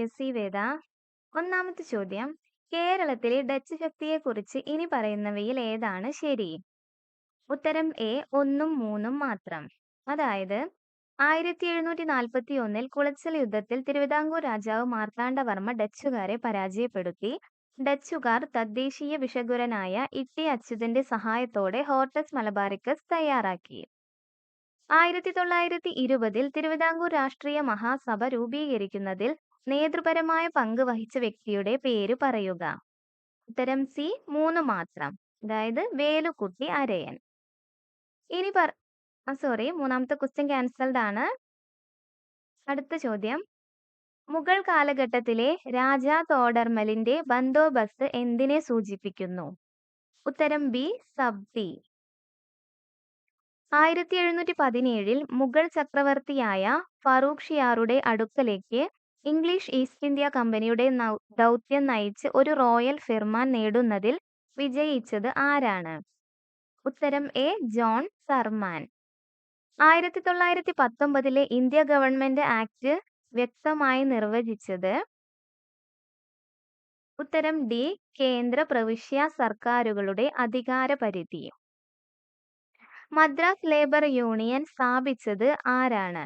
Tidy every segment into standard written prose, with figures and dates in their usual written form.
PSC വേദ. ഒന്നാമത്തെ ചോദ്യം. കേരളത്തിലെ ഡച്ച് ശക്തിയെക്കുറിച്ച് ഇനി പറയുന്നവയിൽ ഏതാണ് ശരി? ഉത്തരം എ 1ഉം 3ഉം മാത്രം. അതായത് 1741 കുളച്ചൽ യുദ്ധത്തിൽ തിരുവിതാംകൂർ രാജാവ് മാർത്താണ്ഡവർമ്മ ഡച്ചുകാരെ പരാജയപ്പെടുത്തി. ഡച്ചുകാർ തദ്ദേശീയ വിഷഗുരനായ ഇട്ടി അച്യുതന്റെ സഹായത്തോടെ ഹോർട്ടസ് മലബാറിക്കസ് തയ്യാറാക്കി. 1920 തിരുവിതാംകൂർ രാഷ്ട്രീയ മഹാസഭ രൂപീകരിക്കുന്നതിൽ നേതൃപരമായ പങ്ക് വഹിച്ച വ്യക്തിയുടെ പേര് പറയുക. ഉത്തരം സി 3 മാത്രം. അതായത് വേലുക്കുട്ടി അരയൻ. ഇനി മൂന്നാമത്തെ ക്വസ്റ്റ്യൻ ക്യാൻസൽഡ് ആണ്. അടുത്ത ചോദ്യം. മുഗൾ കാലഘട്ടത്തിലെ രാജാ തോഡർമലിന്റെ ബന്ദോബസ്ത് എന്തിനെ സൂചിപ്പിക്കുന്നു? ഉത്തരം ബി സബ്തി. 1717 മുഗൾ ചക്രവർത്തിയായ ഫറൂഖ് ഷിയാറുടെ അടുക്കലേക്ക് ഇംഗ്ലീഷ് ഈസ്റ്റ് ഇന്ത്യ കമ്പനിയുടെ ദൗത്യം നയിച്ച് ഒരു റോയൽ ഫിർമാൻ നേടുന്നതിൽ വിജയിച്ചത് ആരാണ്? ഉത്തരം എ ജോൺ സർമാൻ. 1919 ഇന്ത്യ ഗവൺമെന്റ് ആക്ട് വ്യക്തമായി നിർവചിച്ചത്? ഉത്തരം ഡി കേന്ദ്ര പ്രവിശ്യ സർക്കാരുകളുടെ അധികാരപരിധി. മദ്രാസ് ലേബർ യൂണിയൻ സ്ഥാപിച്ചത് ആരാണ്?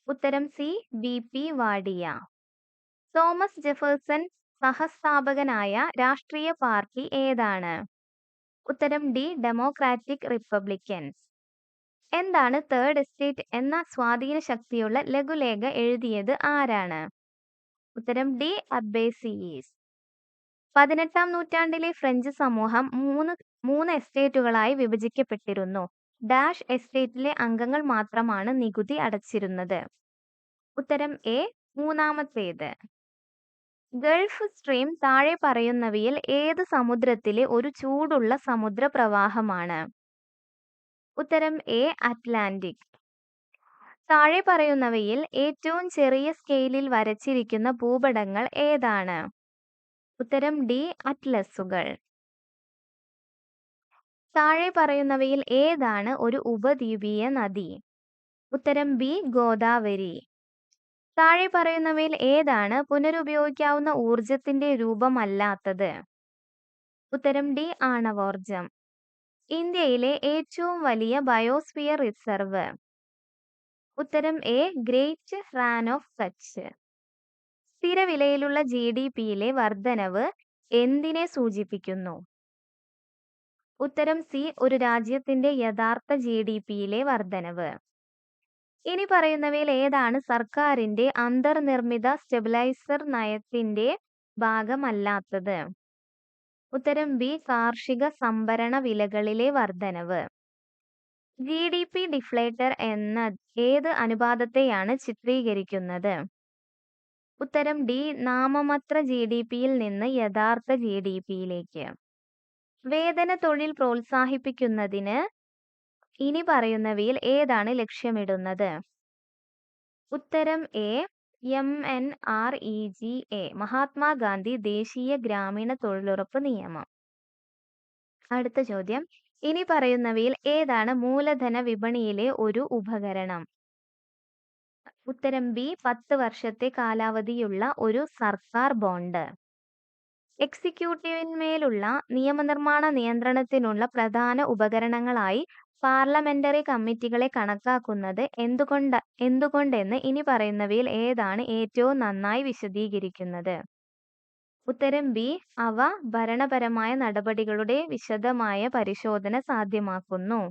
ഉത്തരം C BP Wadia. Thomas Jefferson സഹസ്ഥാപകനായ രാഷ്ട്രീയ പാർട്ടി ഏതാണ്? ഉത്തരം ഡി ഡെമോക്രാറ്റിക് റിപ്പബ്ലിക്കൻസ്. എന്താണ് തേർഡ് എസ്റ്റേറ്റ് എന്ന സ്വാധീന ശക്തിയുള്ള ലഘുലേഖ എഴുതിയത് ആരാണ്? ഉത്തരം ഡി അബ്ബേസിയീസ്. 18-ാം നൂറ്റാണ്ടിലെ ഫ്രഞ്ച് സമൂഹം മൂന്ന് എസ്റ്റേറ്റുകളായി വിഭജിക്കപ്പെട്ടിരുന്നു. ഡാഷ് എസ്റ്റേറ്റിലെ അംഗങ്ങൾ മാത്രമാണ് നികുതി അടച്ചിരുന്നത്. ഉത്തരം എ മൂന്നാമത്തേത്. ഗൾഫ് സ്ട്രീം താഴെ പറയുന്നവയിൽ ഏത് സമുദ്രത്തിലെ ഒരു ചൂടുള്ള സമുദ്രപ്രവാഹമാണ്? ഉത്തരം എ അറ്റ്ലാന്റിക്. താഴെ പറയുന്നവയിൽ ഏറ്റവും ചെറിയ സ്കെയിലിൽ വരച്ചിരിക്കുന്ന ഭൂപടങ്ങൾ ഏതാണ്? ഉത്തരം ഡി അറ്റ്ലസുകൾ. താഴെ പറയുന്നവയിൽ ഏതാണ് ഒരു ഉപദ്വീപീയ നദി? ഉത്തരം ബി ഗോദാവരി. താഴെ പറയുന്നവയിൽ ഏതാണ് പുനരുപയോഗിക്കാവുന്ന ഊർജത്തിന്റെ രൂപമല്ലാത്തത്? ഉത്തരം ഡി ആണവോർജം. ഇന്ത്യയിലെ ഏറ്റവും വലിയ ബയോസ്ഫിയർ റിസർവ്? ഉത്തരം A great Rann of Kutch. സ്ഥിരവിലയിലുള്ള GDPയിലെ വർധനവ് എന്തിനെ സൂചിപ്പിക്കുന്നു? ഉത്തരം സി ഒരു രാജ്യത്തിന്റെ യഥാർത്ഥ GDPയിലെ വർധനവ്. ഇനി പറയുന്നവയിൽ ഏതാണ് സർക്കാരിന്റെ അന്തർനിർമ്മിത സ്റ്റെബിലൈസർ നയത്തിന്റെ ഭാഗമല്ലാത്തത്? ഉത്തരം ബി കാർഷിക സംഭരണ വിലകളിലെ വർധനവ്. GDP ഡിഫ്ലേറ്റർ എന്ന ഏത് അനുപാതത്തെയാണ് ചിത്രീകരിക്കുന്നത്? ഉത്തരം ഡി നാമമാത്ര GDPയിൽ നിന്ന് യഥാർത്ഥ GDPയിലേക്ക്. വേതന തൊഴിൽ പ്രോത്സാഹിപ്പിക്കുന്നതിന് ഇനി പറയുന്നവയിൽ ഏതാണ് ലക്ഷ്യമിടുന്നത്? ഉത്തരം എ MNREGA മഹാത്മാഗാന്ധി ദേശീയ ഗ്രാമീണ തൊഴിലുറപ്പ് നിയമം. അടുത്ത ചോദ്യം. ഇനി പറയുന്നവയിൽ ഏതാണ് മൂലധന വിപണിയിലെ ഒരു ഉപകരണം? ഉത്തരം ബി 10 വർഷത്തെ കാലാവധിയുള്ള ഒരു സർക്കാർ ബോണ്ട്. എക്സിക്യൂട്ടീവിന്മേലുള്ള നിയമനിർമ്മാണ നിയന്ത്രണത്തിനുള്ള പ്രധാന ഉപകരണങ്ങളായി പാർലമെന്ററി കമ്മിറ്റികളെ കണക്കാക്കുന്നത് എന്തുകൊണ്ടെന്ന് ഇനി പറയുന്നവയിൽ ഏതാണ് ഏറ്റവും നന്നായി വിശദീകരിക്കുന്നത്? ഉത്തരം ബി അവ ഭരണപരമായ നടപടികളുടെ വിശദമായ പരിശോധന സാധ്യമാക്കുന്നു.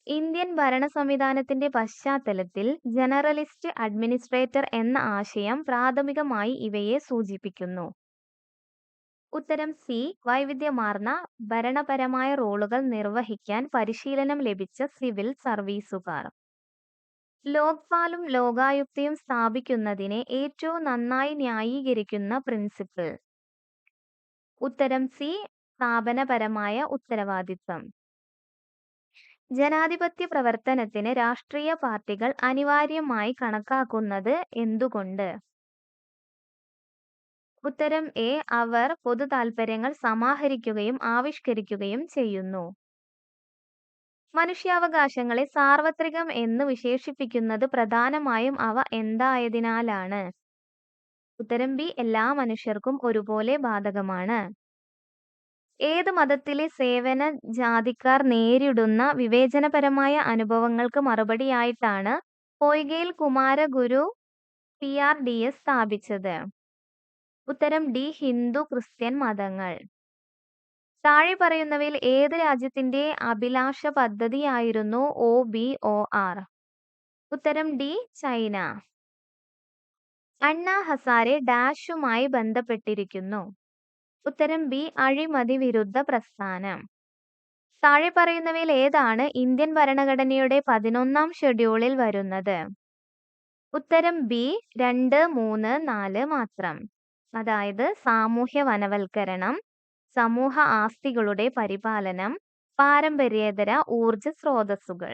ഇന്ത്യൻ ഭരണ സംവിധാനത്തിന്റെ പശ്ചാത്തലത്തിൽ ജനറലിസ്റ്റ് അഡ്മിനിസ്ട്രേറ്റർ എന്ന ആശയം പ്രാഥമികമായി ഇവയെ സൂചിപ്പിക്കുന്നു. ഉത്തരം സി വൈവിധ്യമാർന്ന ഭരണപരമായ റോളുകൾ നിർവഹിക്കാൻ പരിശീലനം ലഭിച്ച സിവിൽ സർവീസുകാർ. ലോക്പാലും ലോകായുക്തയും സ്ഥാപിക്കുന്നതിനെ ഏറ്റവും നന്നായി ന്യായീകരിക്കുന്ന പ്രിൻസിപ്പിൾ? ഉത്തരം സി സ്ഥാപനപരമായ ഉത്തരവാദിത്തം. ജനാധിപത്യ പ്രവർത്തനത്തിന് രാഷ്ട്രീയ പാർട്ടികൾ അനിവാര്യമായി കണക്കാക്കുന്നത് എന്തുകൊണ്ട്? ഉത്തരം എ അവർ പൊതു താൽപര്യങ്ങൾ സമാഹരിക്കുകയും ആവിഷ്കരിക്കുകയും ചെയ്യുന്നു. മനുഷ്യാവകാശങ്ങളെ സാർവത്രികം എന്ന് വിശേഷിപ്പിക്കുന്നത് പ്രധാനമായും അവ എന്തായതിനാലാണ്? ഉത്തരം ബി എല്ലാ മനുഷ്യർക്കും ഒരുപോലെ ബാധകമാണ്. ഏത് മതത്തിലെ സേവന ജാതിക്കാർ നേരിടുന്ന വിവേചനപരമായ അനുഭവങ്ങൾക്ക് മറുപടിയായിട്ടാണ് പൊയ്കയിൽ കുമാരഗുരു PRDS സ്ഥാപിച്ചത്? ഉത്തരം ഡി ഹിന്ദു ക്രിസ്ത്യൻ മതങ്ങൾ. താഴെ പറയുന്നവയിൽ ഏത് രാജ്യത്തിന്റെ അഭിലാഷ പദ്ധതിയായിരുന്നു OBOR? ഉത്തരം ഡി ചൈന. അണ്ണാ ഹസാരെ ഡാഷുമായി ബന്ധപ്പെട്ടിരിക്കുന്നു? ഉത്തരം ബി അഴിമതി വിരുദ്ധ പ്രസ്ഥാനം. താഴെ പറയുന്നവയിൽ ഏതാണ് ഇന്ത്യൻ ഭരണഘടനയുടെ 11-ാം ഷെഡ്യൂളിൽ വരുന്നത്? ഉത്തരം ബി 2, 3, 4 മാത്രം. അതായത് സാമൂഹ്യ വനവൽക്കരണം, സമൂഹ ആസ്തികളുടെ പരിപാലനം, പാരമ്പര്യേതര ഊർജ സ്രോതസ്സുകൾ.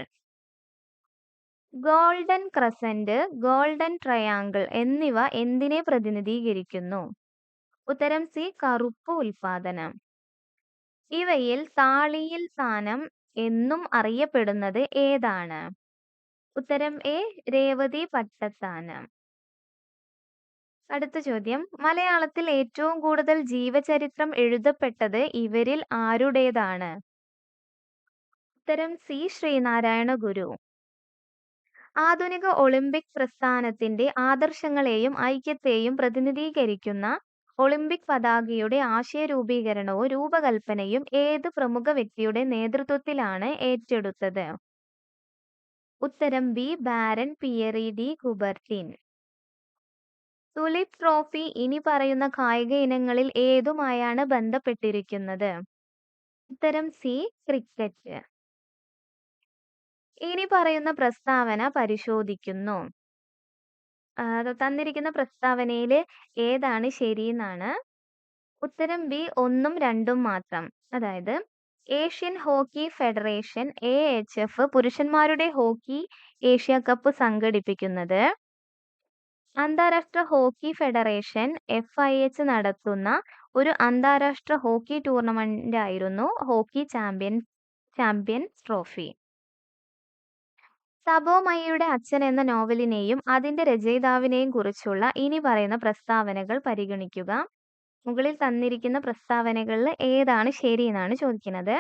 ഗോൾഡൻ ക്രസന്റ്, ഗോൾഡൻ ട്രയാങ്കിൾ എന്നിവ എന്തിനെ പ്രതിനിധീകരിക്കുന്നു? ഉത്തരം സി കറുപ്പ് ഉൽപാദനം. ഇവയിൽ താളിയിൽ സ്ഥാനം എന്നും അറിയപ്പെടുന്നത് ഏതാണ്? ഉത്തരം എ രേവതി പട്ടത്താനം. അടുത്ത ചോദ്യം, മലയാളത്തിൽ ഏറ്റവും കൂടുതൽ ജീവചരിത്രം എഴുതപ്പെട്ടത് ഇവരിൽ ആരുടേതാണ്? ഉത്തരം സി ശ്രീനാരായണ ഗുരു. ആധുനിക ഒളിമ്പിക് പ്രസ്ഥാനത്തിന്റെ ആദർശങ്ങളെയും ഐക്യത്തെയും പ്രതിനിധീകരിക്കുന്ന ഒളിമ്പിക് പതാകയുടെ ആശയരൂപീകരണവും രൂപകൽപ്പനയും ഏത് പ്രമുഖ വ്യക്തിയുടെ നേതൃത്വത്തിലാണ് ഏറ്റെടുത്തത്? ഉത്തരം B baron Pierre de Coubertin. Tulip trophy ഇനി പറയുന്ന കായിക ഇനങ്ങളിൽ ഏതുമായാണ് ബന്ധപ്പെട്ടിരിക്കുന്നത്? ഉത്തരം സി ക്രിക്കറ്റ്. ഇനി പറയുന്ന പ്രസ്താവന പരിശോധിക്കുന്നു. തന്നിരിക്കുന്ന പ്രസ്താവനയിൽ ഏതാണ് ശരിയെന്നാണ്. ഉത്തരം ബി 1ഉം 2ഉം മാത്രം. അതായത് ഏഷ്യൻ ഹോക്കി ഫെഡറേഷൻ AHF പുരുഷന്മാരുടെ ഹോക്കി ഏഷ്യ കപ്പ് സംഘടിപ്പിക്കുന്നത്. അന്താരാഷ്ട്ര ഹോക്കി ഫെഡറേഷൻ FIH നടത്തുന്ന ഒരു അന്താരാഷ്ട്ര ഹോക്കി ടൂർണമെന്റായിരുന്നു ഹോക്കി ചാമ്പ്യൻസ് ട്രോഫി. തപോമയിയുടെ അച്ഛൻ എന്ന നോവലിനെയും അതിന്റെ രചയിതാവിനെയും കുറിച്ചുള്ള ഇനി പറയുന്ന പ്രസ്താവനകൾ പരിഗണിക്കുക. മുകളിൽ തന്നിരിക്കുന്ന പ്രസ്താവനകളിൽ ഏതാണ് ശരിയെന്നാണ് ചോദിക്കുന്നത്.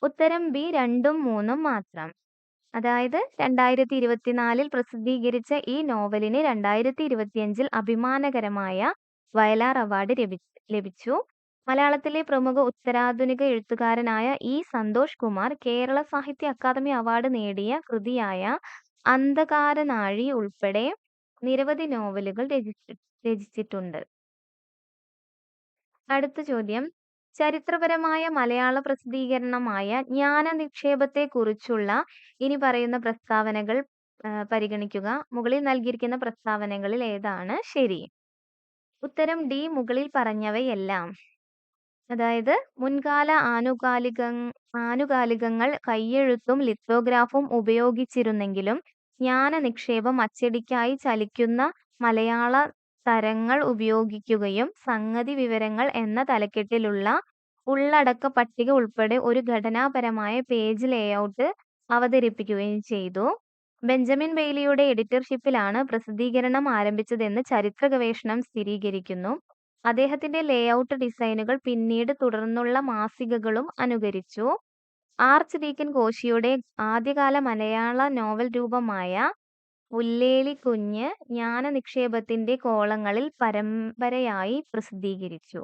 ഉത്തരം ബി 2ഉം 3ഉം മാത്രം. അതായത് 2024 പ്രസിദ്ധീകരിച്ച ഈ നോവലിന് 2025 അഭിമാനകരമായ വയലാർ അവാർഡ് ലഭിച്ചു. മലയാളത്തിലെ പ്രമുഖ ഉത്തരാധുനിക എഴുത്തുകാരനായ സന്തോഷ് കുമാർ കേരള സാഹിത്യ അക്കാദമി അവാർഡ് നേടിയ കൃതിയായ അന്ധകാരനാഴി ഉൾപ്പെടെ നിരവധി നോവലുകൾ രചിച്ചിട്ടുണ്ട്. അടുത്ത ചോദ്യം, ചരിത്രപരമായ മലയാള പ്രസിദ്ധീകരണമായ ജ്ഞാനനിക്ഷേപത്തെക്കുറിച്ചുള്ള ഇനി പറയുന്ന പ്രസ്താവനകൾ പരിഗണിക്കുക. മുകളിൽ നൽകിയിരിക്കുന്ന പ്രസ്താവനകളിൽ ഏതാണ് ശരി? ഉത്തരം ഡി മുകളിൽ പറഞ്ഞവയെല്ലാം. അതായത് മുൻകാല ആനുകാലികങ്ങൾ കയ്യെഴുത്തും ലിത്തോഗ്രാഫും ഉപയോഗിച്ചിരുന്നെങ്കിലും ജ്ഞാനനിക്ഷേപം അച്ചടിക്കായി ചലിക്കുന്ന മലയാള തരങ്ങൾ ഉപയോഗിക്കുകയും സംഗതി വിവരങ്ങൾ എന്ന തലക്കെട്ടിലുള്ള ഉള്ളടക്ക പട്ടിക ഉൾപ്പെടെ ഒരു ഘടനാപരമായ പേജ് ലേഔട്ട് അവതരിപ്പിക്കുകയും ചെയ്തു. ബെഞ്ചമിൻ ബെയ്ലിയുടെ എഡിറ്റർഷിപ്പിലാണ് പ്രസിദ്ധീകരണം ആരംഭിച്ചതെന്ന് ചരിത്ര ഗവേഷണം സ്ഥിരീകരിക്കുന്നു. അദ്ദേഹത്തിന്റെ ലേഔട്ട് ഡിസൈനുകൾ പിന്നീട് തുടർന്നുള്ള മാസികകളും അനുകരിച്ചു. ആർച്ച് ഡീക്കൻ കോശിയുടെ ആദ്യകാല മലയാള നോവൽ രൂപമായ ഉല്ലേലിക്കുഞ്ഞ് ജ്ഞാനനിക്ഷേപത്തിന്റെ കോളങ്ങളിൽ പരമ്പരയായി പ്രസിദ്ധീകരിച്ചു.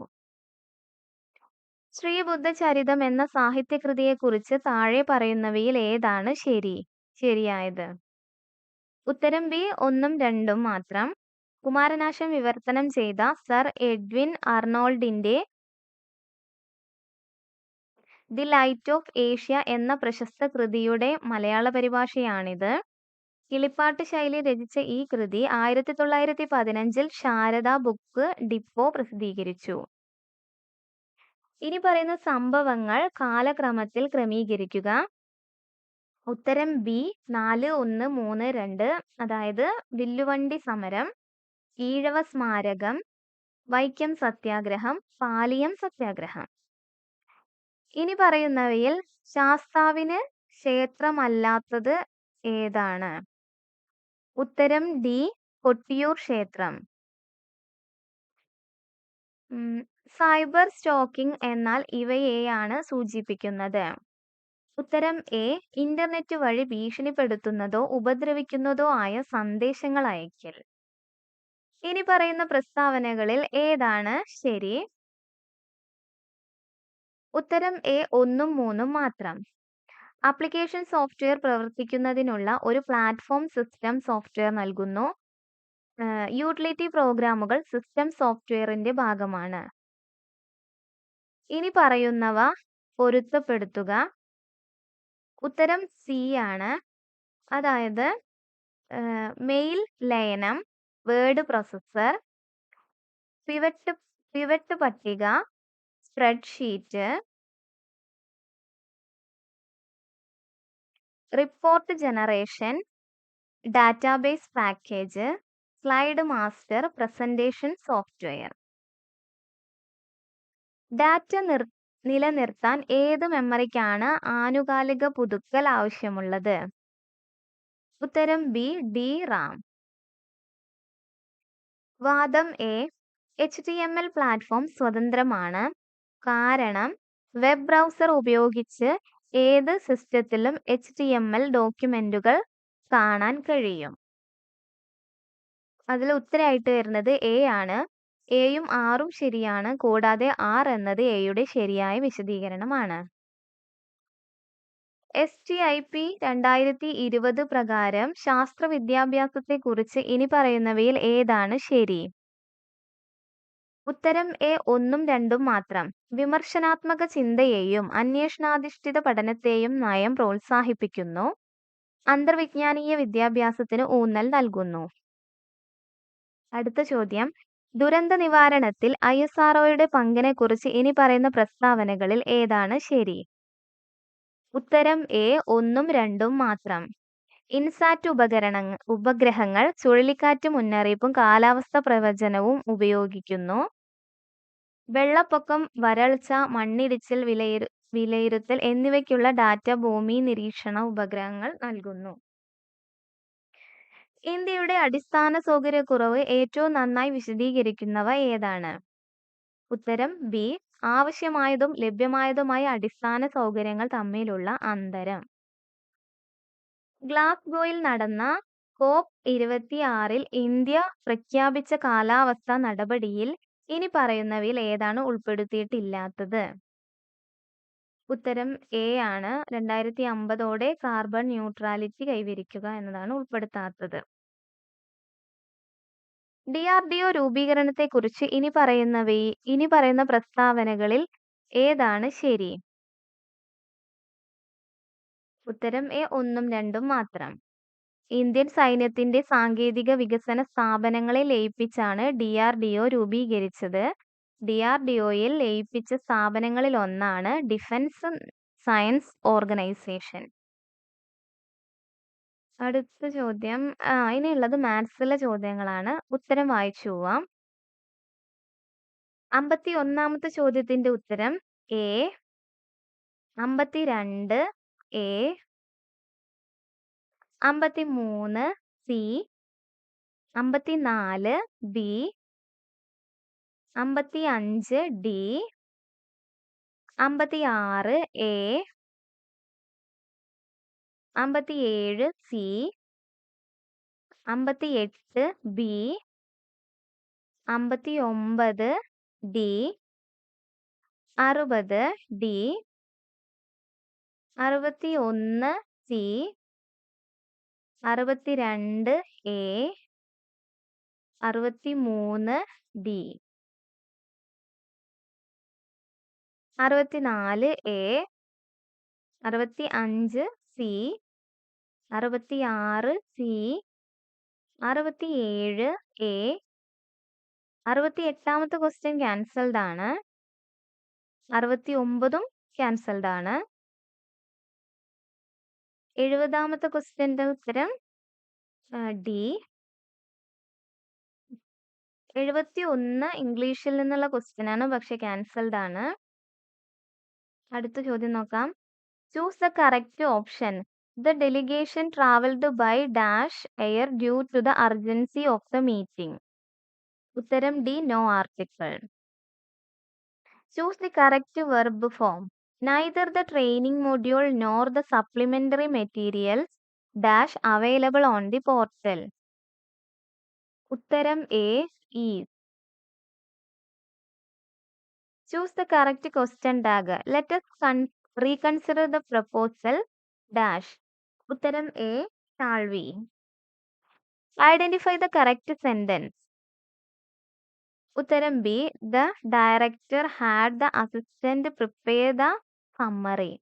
ശ്രീബുദ്ധചരിതം എന്ന സാഹിത്യകൃതിയെക്കുറിച്ച് താഴെ പറയുന്നവയിൽ ഏതാണ് ശരിയായത്? ഉത്തരം ബി 1ഉം 2ഉം മാത്രം. കുമാരനാശൻ വിവർത്തനം ചെയ്ത സർ എഡ്വിൻ അർണോൾഡിന്റെ ദി ലൈറ്റ് ഓഫ് ഏഷ്യ എന്ന പ്രശസ്ത കൃതിയുടെ മലയാള പരിഭാഷയാണിത്. കിളിപ്പാട്ട് ശൈലി രചിച്ച ഈ കൃതി 1915 ശാരദ ബുക്ക് ഡിപ്പോ പ്രസിദ്ധീകരിച്ചു. ഇനി പറയുന്ന സംഭവങ്ങൾ കാലക്രമത്തിൽ ക്രമീകരിക്കുക. ഉത്തരം ബി 4, 1, 3, 2. അതായത് വില്ലുവണ്ടി സമരം, ഈഴവ സ്മാരകം, വൈക്കം സത്യാഗ്രഹം, പാലിയം സത്യാഗ്രഹം. ഇനി പറയുന്നവയിൽ ശാസ്താവിന് ക്ഷേത്രമല്ലാത്തത് ഏതാണ്? ഉത്തരം ഡി കൊട്ടിയൂർ ക്ഷേത്രം. സൈബർ സ്റ്റോക്കിംഗ് എന്നാൽ ഇവയെയാണ് സൂചിപ്പിക്കുന്നത്. ഉത്തരം എ. ഇന്റർനെറ്റ് വഴി ഭീഷണിപ്പെടുത്തുന്നതോ ഉപദ്രവിക്കുന്നതോ ആയ സന്ദേശങ്ങൾ അയക്കൽ. ഇനി പറയുന്ന പ്രസ്താവനകളിൽ ഏതാണ് ശരി? ഉത്തരം എ. 1ഉം 3ഉം മാത്രം. ആപ്ലിക്കേഷൻ സോഫ്റ്റ്വെയർ പ്രവർത്തിക്കുന്നതിനുള്ള ഒരു പ്ലാറ്റ്ഫോം സിസ്റ്റം സോഫ്റ്റ്വെയർ നൽകുന്നു. യൂട്ടിലിറ്റി പ്രോഗ്രാമുകൾ സിസ്റ്റം സോഫ്റ്റ്വെയറിന്റെ ഭാഗമാണ്. ഇനി പറയുന്നവ പൊരുത്തപ്പെടുത്തുക. ഉത്തരം സി ആണ്. അതായത് മെയിൽ ലയനം, വേർഡ് പ്രോസസ്സർ, പിവറ്റ് പട്ടിക, spreadsheet, report generation, database package, slide master, presentation software. Data നിലനിർത്താൻ ഏത് മെമ്മറിക്കാണ് ആനുകാലിക പുതുക്കൽ ആവശ്യമുള്ളത്? ഉത്തരം ബി. DRAM. വാദം എ. HTML പ്ലാറ്റ്ഫോം സ്വതന്ത്രമാണ്. കാരണം വെബ് ബ്രൗസർ ഉപയോഗിച്ച് ഏത് സിസ്റ്റത്തിലും HTML ഡോക്യുമെന്റുകൾ കാണാൻ കഴിയും. അതിൽ ഉത്തരമായിട്ട് വരുന്നത് എ ആണ്. എയും ആറും ശരിയാണ്. കൂടാതെ 6 എന്നത് എയുടെ ശരിയായ വിശദീകരണമാണ്. STIP 2020 പ്രകാരം ശാസ്ത്ര വിദ്യാഭ്യാസത്തെക്കുറിച്ച് ഇനി പറയുന്നവയിൽ ഏതാണ് ശരി? ഉത്തരം എ. 1ഉം 2ഉം മാത്രം. വിമർശനാത്മക ചിന്തയെയും അന്വേഷണാധിഷ്ഠിത പഠനത്തെയും നയം പ്രോത്സാഹിപ്പിക്കുന്നു. അന്തർവിജ്ഞാനീയ വിദ്യാഭ്യാസത്തിന് ഊന്നൽ നൽകുന്നു. അടുത്ത ചോദ്യം. ദുരന്ത നിവാരണത്തിൽ ISROയുടെ പങ്കിനെക്കുറിച്ച് ഇനി പറയുന്ന പ്രസ്താവനകളിൽ ഏതാണ് ശരി? ഉത്തരം എ. 1ഉം 2ഉം മാത്രം. ഇൻസാറ്റ് ഉപഗ്രഹങ്ങൾ ചുഴലിക്കാറ്റ് മുന്നറിയിപ്പും കാലാവസ്ഥ പ്രവചനവും ഉപയോഗിക്കുന്നു. വെള്ളപ്പൊക്കം, വരൾച്ച, മണ്ണിടിച്ചിൽ വിലയിരുത്തൽ എന്നിവയ്ക്കുള്ള ഡാറ്റ ഭൂമി നിരീക്ഷണ ഉപഗ്രഹങ്ങൾ നൽകുന്നു. ഇന്ത്യയുടെ അടിസ്ഥാന സൗകര്യക്കുറവ് ഏറ്റവും നന്നായി വിശദീകരിക്കുന്നവ ഏതാണ്? ഉത്തരം ബി. ആവശ്യമായതും ലഭ്യമായതുമായ അടിസ്ഥാന സൗകര്യങ്ങൾ തമ്മിലുള്ള അന്തരം. ഗ്ലാസ്ഗോയിൽ നടന്ന COP26 ഇന്ത്യ പ്രഖ്യാപിച്ച കാലാവസ്ഥാ നടപടിയിൽ ഇനി പറയുന്നവയിൽ ഏതാണ് ഉൾപ്പെടുത്തിയിട്ടില്ലാത്തത്? ഉത്തരം എ ആണ്. 2050 കാർബൺ ന്യൂട്രാലിറ്റി കൈവരിക്കുക എന്നതാണ് ഉൾപ്പെടുത്താത്തത്. DRDO രൂപീകരണത്തെക്കുറിച്ച് ഇനി പറയുന്ന പ്രസ്താവനകളിൽ ഏതാണ് ശരി? ഉത്തരം എ. 1ഉം 2ഉം മാത്രം. ഇന്ത്യൻ സൈന്യത്തിന്റെ സാങ്കേതിക വികസന സ്ഥാപനങ്ങളെ ലയിപ്പിച്ചാണ് DRDO രൂപീകരിച്ചത്. DRDOയിൽ ലയിപ്പിച്ച സ്ഥാപനങ്ങളിൽ ഒന്നാണ് ഡിഫൻസ് സയൻസ് ഓർഗനൈസേഷൻ. അടുത്ത ചോദ്യം. ഇനിയുള്ളത് മാത്സിലെ ചോദ്യങ്ങളാണ്. ഉത്തരം വായിച്ചു പോവാം. 51ാമത്തെ ചോദ്യത്തിന്റെ ഉത്തരം A. 52 A. 53 C. 54 B. 55 D. 56 A. 57 C. 58 B. 59 D. 60 D. 61 C. 62 A. 63 D. 64 A. 65 C. 66 C. 67 A. 68ാമത്തെ ക്വസ്റ്റ്യൻ ക്യാൻസൽഡ് ആണ്. 69ഉം ക്യാൻസൽഡ് ആണ്. 70ാമത്തെ ക്വസ്റ്റ്യന്റെ ഉത്തരം ഡി. 71 ഇംഗ്ലീഷിൽ നിന്നുള്ള ക്വസ്റ്റ്യൻ ആണ്, പക്ഷെ ക്യാൻസൽഡ് ആണ്. അടുത്ത ചോദ്യം നോക്കാം. Choose the correct option. The delegation traveled by dash air due to the urgency of the meeting. ഉത്തരം D. No article. Choose the correct verb form. Neither the training module nor the supplementary materials dash available on the portal. ഉത്തരം A is. Choose the correct question tag. Let us reconsider the proposal dash. ഉത്തരം A shall we. Identify the correct sentence. ഉത്തരം B. The director had the assistant prepare the summary.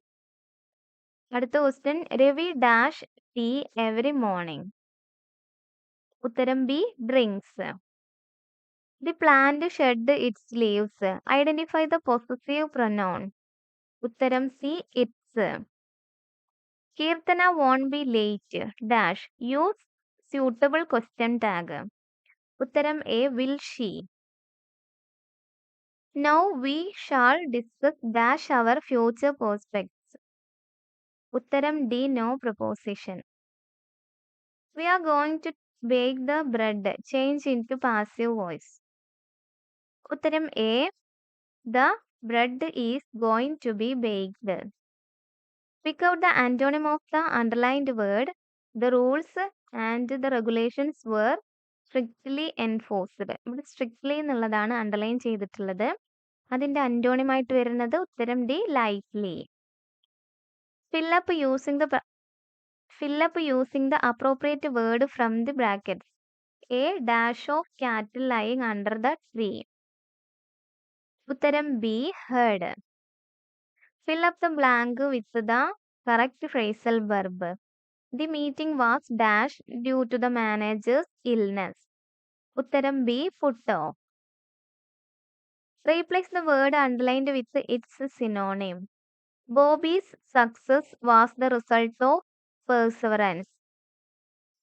അടുത്ത question Ravi dash tea every morning. ഉത്തരം B drinks. The plant shed its leaves. Identify the possessive pronoun. ഉത്തരം C its. Kirtana won't be late dash. Use suitable question tag. ഉത്തരം A will she. Now we shall discuss dash our future prospects. ഉത്തരം D no preposition. We are going to bake the bread. Change into passive voice. ഉത്തരം A. The bread is going to be baked. Pick out the antonym of the underlined word. The rules and the regulations were strictly enforced. ഇവിടെ strictly എന്നുള്ളതാണ് underline ചെയ്തിട്ടുള്ളത്. അതിന്റെ antonym ആയിട്ട് വരുന്നത് ഉത്തരം D lightly. Fill up using the appropriate word from the brackets. A dash of cattle lying under the tree. ഉത്തരം B heard. Fill up the blank with the correct phrasal verb. The meeting was dash due to the manager's illness. ഉത്തരം B put off. Replace the word underlined with its synonym. Bobby's success was the result of perseverance.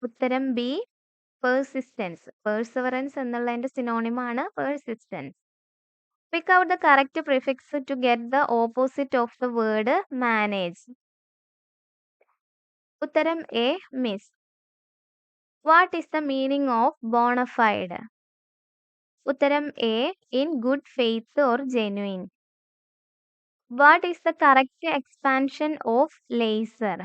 ഉത്തരം B persistence. Perseverance എന്നുള്ളതിന്റെ synonym ആണ് persistence. Pick out the correct prefix to get the opposite of the word manage. ഉത്തരം A miss. What is the meaning of bona fide? ഉത്തരം A in good faith or genuine. What is the correct expansion of laser?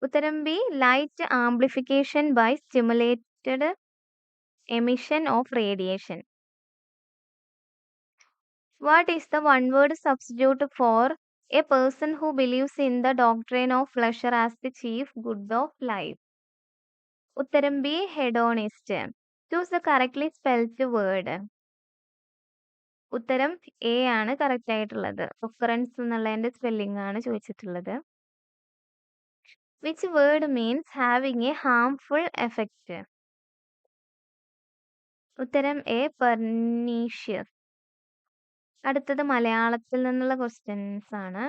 ഉത്തരം B light amplification by stimulated emission of radiation. What is the one word substitute for a person who believes in the doctrine of pleasure as the chief good of life? ഉത്തരം B hedonist. Choose the correctly spelled word. ഉത്തരം A ആണ് correct ആയിട്ടുള്ളത്. Occurrence എന്നുള്ളതിന്റെ spelling ആണ് ചോദിച്ചിട്ടുള്ളത്. Which word means having a harmful effect? ഉത്തരം A pernicious. അടുത്തത് മലയാളത്തിൽ നിന്നുള്ള ക്വസ്റ്റ്യൻസ് ആണ്.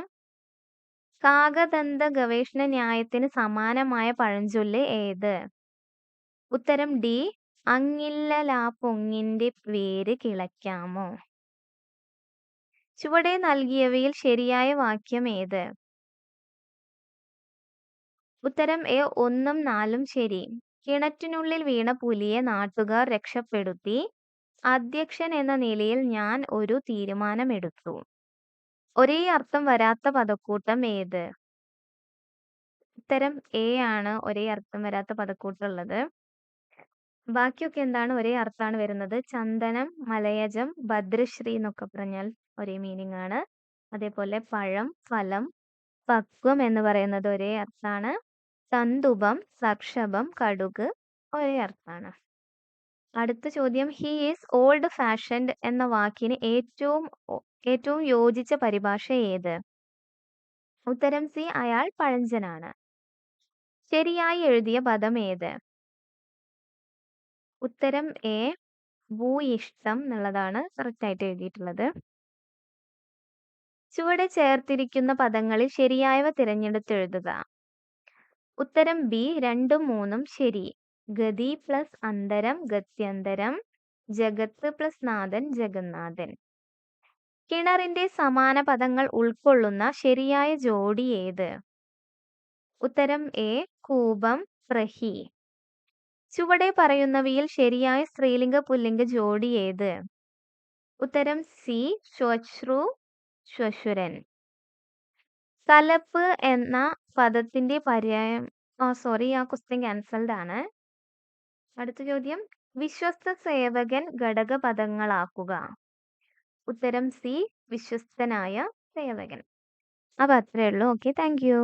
കാകദന്ത ഗവേഷണ ന്യായത്തിന് സമാനമായ പഴഞ്ചൊല്ല് ഏത്? ഉത്തരം D അങ്ങില്ലലാ പൊങ്ങിന്റെ വേര് കിളയ്ക്കാമോ. ചുവടെ നൽകിയവയിൽ ശരിയായ വാക്യം ഏത്? ഉത്തരം A 1ഉം 4ഉം ശരി. കിണറ്റിനുള്ളിൽ വീണ പുലിയെ നാട്ടുകാർ രക്ഷപ്പെടുത്തി. അധ്യക്ഷൻ എന്ന നിലയിൽ ഞാൻ ഒരു തീരുമാനമെടുത്തു. ഒരേ അർത്ഥം വരാത്ത പദക്കൂട്ടം ഏത്? ഉത്തരം A ആണ് ഒരേ അർത്ഥം വരാത്ത പദക്കൂട്ടുള്ളത്. ബാക്കിയൊക്കെ എന്താണ് ഒരേ അർത്ഥമാണ് വരുന്നത്. ചന്ദനം, മലയജം, ഭദ്രശ്രീ എന്നൊക്കെ പറഞ്ഞാൽ ഒരേ മീനിങ് ആണ്. അതേപോലെ പഴം, ഫലം, പക്വം എന്ന് പറയുന്നത് ഒരേ അർത്ഥമാണ്. തന്തുപം, സർഷഭം, കടുക് ഒരേ അർത്ഥമാണ്. അടുത്ത ചോദ്യം ഹി ഈസ് ഓൾഡ് ഫാഷൻഡ് എന്ന വാക്കിന് ഏറ്റവും യോജിച്ച പരിഭാഷ ഏത്? ഉത്തരം C അയാൾ പഴഞ്ചനാണ്. ശരിയായി എഴുതിയ പദം ഏത്? ഉത്തരം A ഭൂയിഷ്ടം എന്നുള്ളതാണ് കറക്റ്റ് ആയിട്ട് എഴുതിയിട്ടുള്ളത്. ചുവടെ ചേർത്തിരിക്കുന്ന പദങ്ങളിൽ ശരിയായവ തിരഞ്ഞെടുത്തെഴുതുക. ഉത്തരം B 2ഉം 3ഉം ശരി. ഗതി പ്ലസ് അന്തരം ഗത്യന്തരം, ജഗത്ത് പ്ലസ് നാഥൻ ജഗന്നാഥൻ. കിണറിന്റെ സമാന പദങ്ങൾ ഉൾക്കൊള്ളുന്ന ശരിയായ ജോഡി ഏത്? ഉത്തരം A കൂപം പ്രഹി. ചുവടെ പറയുന്നവയിൽ ശരിയായ സ്ത്രീലിംഗ പുല്ലിംഗ ജോഡി ഏത്? ഉത്തരം സി. ശ്വശ്രു, ശ്വശുരൻ. കലപ്പ് എന്ന പദത്തിന്റെ പര്യായം സോറി, ആ ക്വസ്റ്റ്യൻ ക്യാൻസൽഡ് ആണ്. അടുത്ത ചോദ്യം, വിശ്വസ്ത സേവകൻ ഘടകപദങ്ങളാക്കുക. ഉത്തരം സി. വിശ്വസ്തനായ സേവകൻ. അപ്പൊ അത്രേ ഉള്ളൂ. Okay, thank you.